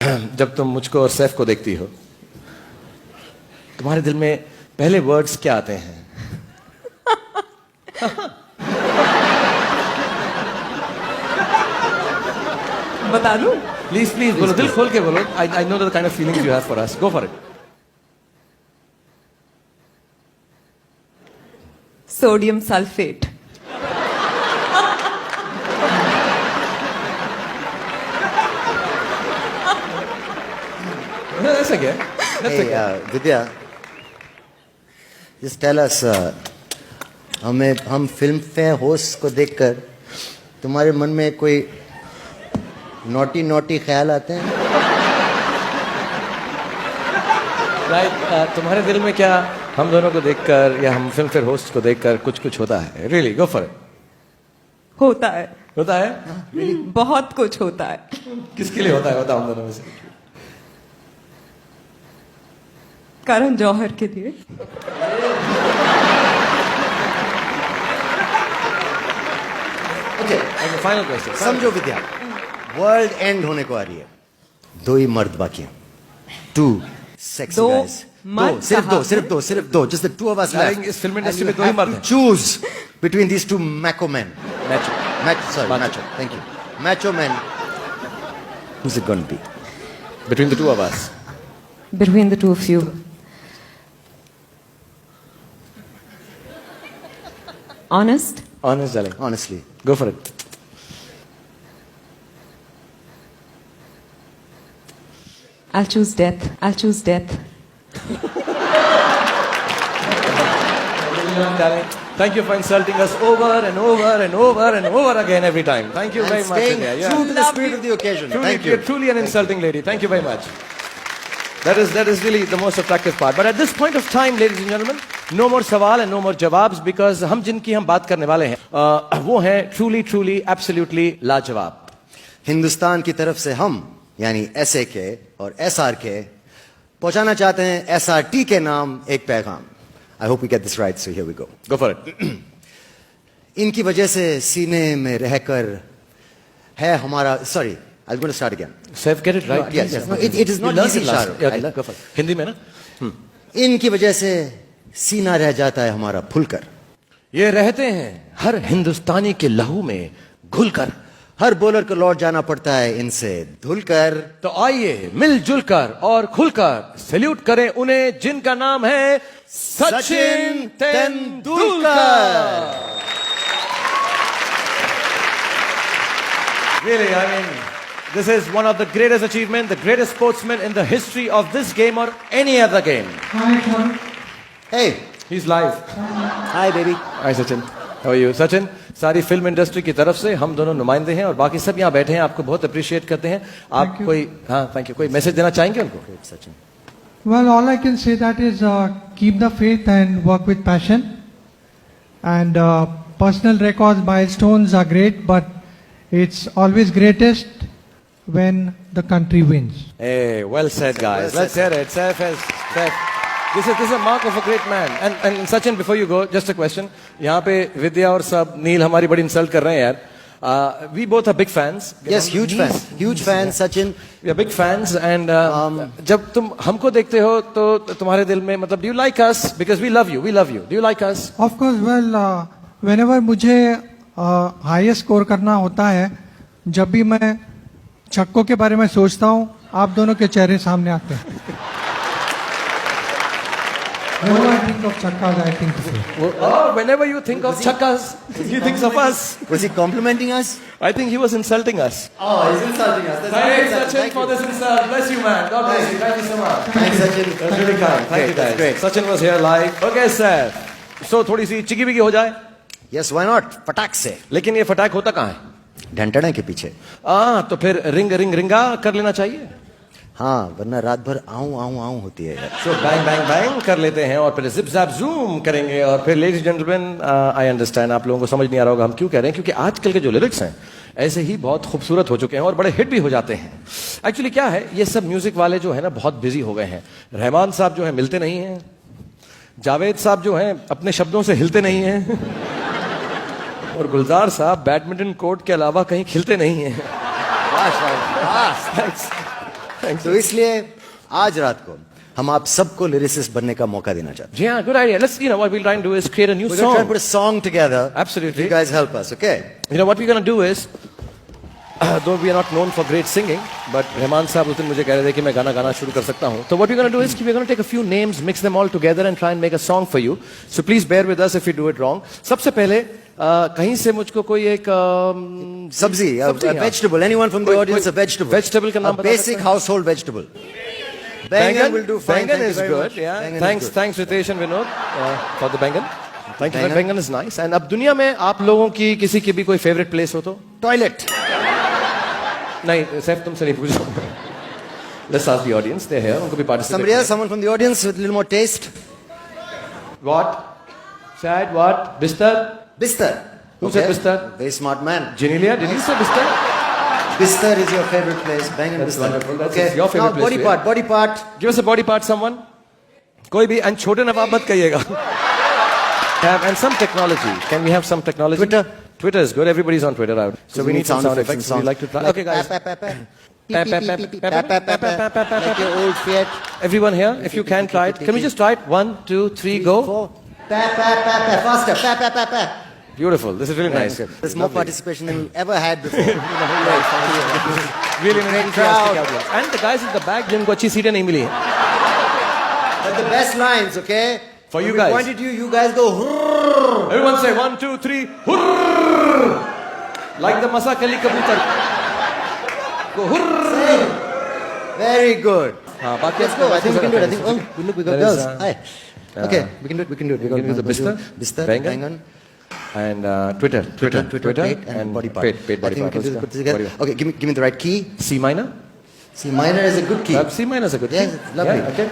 जब तुम मुझको और सैफ को देखती हो, तुम्हारे दिल में पहले वर्ड्स क्या आते हैं? बता दूं? प्लीज प्लीज बोलो, दिल खोल के बोलो. I know the kind of feelings you have for us. Go for it. Sodium sulphate. ऐसा क्या? विद्या, just tell us, हम फिल्म फेयर होस्ट को देखकर तुम्हारे मन में कोई नोटी नोटी ख्याल आते हैं? तुम्हारे दिल में क्या हम दोनों को देखकर या हम फिल्म फेयर होस्ट को देखकर कुछ कुछ होता है? Really go for it. होता है. होता है? बहुत कुछ होता है. किसके लिए होता है? होता हम दोनों में से. करण जौहर के लिए. Okay, final question. समझो विद्या, वर्ल्ड एंड होने को आ रही है. दो ही मर्द बाकी हैं. टू सेक्सी दो गाइस. मर्द सिर्फ दो. Just the two of us left. इस फिल्म इंडस्ट्री में दो ही मर्द हैं. Choose between these two macho men. Macho. Macho. Thank you. Macho men. Who's it going to be? Between the two of us. Between the two of you. Honest? Honest, darling. Honestly. Go for it. I'll choose death. Darling, thank you for insulting us over and over again every time. Thank you very And much. staying India. true to the spirit of the occasion. Thank you. You're truly an insulting lady. Thank you very much. That is really the most attractive part. But at this point of time, ladies and gentlemen, no more सवाल and no more जवाब्स, because हम जिनकी हम बात करने वाले हैं वो हैं truly, absolutely लाजवाब. हिंदुस्तान की तरफ से हम यानी SAK और SRK पहुंचाना चाहते हैं SRT के नाम एक पैगाम. I hope we get this right, so here we go. Go for it. इनकी वजह से सीने में रहकर है हमारा. Sorry, I'm going to start again. Saif, get it right. No, yes. No, it is not easy, Shahrukh. Okay, go for it. Hindi में ना. इनकी वजह से सीना रह जाता है हमारा फुलकर. ये रहते हैं हर हिंदुस्तानी के लहू में घुलकर. हर बॉलर को लौट जाना पड़ता है इनसे धुलकर. तो आइए मिलजुल कर और खुलकर सैल्यूट करें उन्हें जिनका नाम है Sachin Tendulkar. Really, I mean, this is one of the greatest achievements, the greatest sportsman in the history of this game or any other game. Hey, He's live. hi baby. Hi Sachin. How are you? Sachin, सारी film industry की तरफ से हम दोनों नुमाइंदे हैं और बाकी सब यहाँ बैठे हैं, आपको बहुत अप्रिशिएट करते हैं. आप कोई थैंक यू, कोई मैसेज देना चाहेंगे उनको? Sachin. Well, all I can say that is keep the faith and work with passion. And personal records, milestones are great, but it's always greatest when the country wins. Hey, well said, guys. Let's hear it. Saif. This is a mark of a great man. And Sachin, before you go, just a question. यहाँ पे विद्या और सब नील हमारी बड़ी insult कर रहे हैं यार. We both are big fans. Yes, huge fans, Sachin. We are big fans and जब तुम हमको देखते हो तो तुम्हारे दिल में मतलब do you like us? Because we love you. Do you like us? Of course, well, whenever मुझे हाईएस्ट स्कोर करना होता है, जब भी मैं छक्कों के बारे में सोचता हूँ, आप दोनों के चेहरे सामने आते हैं. Whenever I think of chakkas, I think of you. Oh, whenever you think of chakkas, you think of us. Was he complimenting us? I think he was insulting us. Oh, he's insulting us. Thanks, Sachin, for this insult. Bless you, man. God bless you. Thank you so much. Thanks, Sachin. That's really kind. Thank you, guys. Great. Sachin was here live. Okay, sir. So थोड़ी सी चिकी बिकी हो जाए. Yes, why not? फटाक से. लेकिन ये फटाक होता कहाँ है? ढंटड़े के पीछे. तो फिर रिंगा कर लेना चाहिए. हाँ, वरना रात भर आऊं होती है यार. So bang कर लेते हैं और फिर zip zap zoom करेंगे और फिर ladies and gentlemen, I understand आप लोगों को समझ नहीं आ रहा होगा हम क्यों कह रहे हैं, क्योंकि आजकल के जो लिरिक्स हैं ऐसे ही बहुत खूबसूरत हो चुके हैं और बड़े हिट भी हो जाते हैं. एक्चुअली क्या है, ये सब म्यूजिक वाले जो है ना बहुत बिजी हो गए हैं. रहमान साहब जो है मिलते नहीं हैं, जावेद साहब जो हैं अपने शब्दों से हिलते नहीं हैं और गुलजार साहब बैडमिंटन कोर्ट के अलावा कहीं खिलते नहीं हैं. तो इसलिए आज रात को हम आप सबको लिरिसिस्ट बनने का मौका देना चाहते हैं. Yeah, good idea. Let's, what we'll try and do is create a new We're going to try song. and put a song together. Absolutely. You guys help us, okay? What we're going to do is, though we are not known for great singing, but Rahman साहब उस दिन मुझे कह रहे थे कि मैं गाना गाना शुरू कर सकता हूँ. So what we're going to do is we're going to take a few names, mix them all together and try and make a song for you. So please bear with us if we do it wrong. सबसे पहले कहीं से मुझको कोई एक Sabzi, a vegetable. Anyone from the audience, a vegetable. Vegetable का नाम A बता basic सकते हैं? household vegetable. Bangan will do fine. Bangan Thank is you very good. much. Yeah. Bangan is Thanks, good. thanks Ritesh and Vinod for the bangan. Thank you. Bangan. Bangan is nice. And अब दुनिया में आप लोगों की किसी की भी कोई favorite place हो तो? Toilet. नहीं, सैफ तुमसे नहीं पूछो. Let's ask the audience. They're here. उनको भी participate. Somebody else, someone from the audience with a little more taste. What? Sad? What? Bistar? Bistar. Who said Bistar? Very smart man. Genelia, did you say Bistar? Bistar is your favorite place. Bangan That's Bistar. wonderful. That's Okay. your favorite Now, place, body yeah. part. Body part. Give us a body part, someone. कोई भी and छोटे नवाब मत कहिएगा. And some technology. Can we have some technology? Twitter. Twitter is good. Everybody's on Twitter. So we need some sound effects. and Would you like to try? Okay, guys. Like your old Fiat. Everyone here, if you can try it. Can we just try it? 1, 2, 3, go. Faster. Beautiful. This is really nice. There's more participation than we've ever had before. Really enthusiastic crowd. audience. And the guys in the back जिनको अच्छी सीटें नहीं मिली. But the best lines, okay? For When you we guys. point at you guys go. "Hurrr." Everyone say 1, 2, 3. Hurr! Like the Masakali kabutar. Go hurr! Very good. हाँ, बाकी Let's go. I think we can do it. I think. Oh, look, we got There is, girls. Hi. Okay, we can do it. We can do it. We can do the Bistar, Bistar, Bangan, Bangan, and Twitter, Pate, and body part. Paid body I think part. we can do this, put this together. Body part. Okay, give me the right key. C minor. C minor is a good key. C minor is a good Yes, key. it's lovely. Yeah, okay.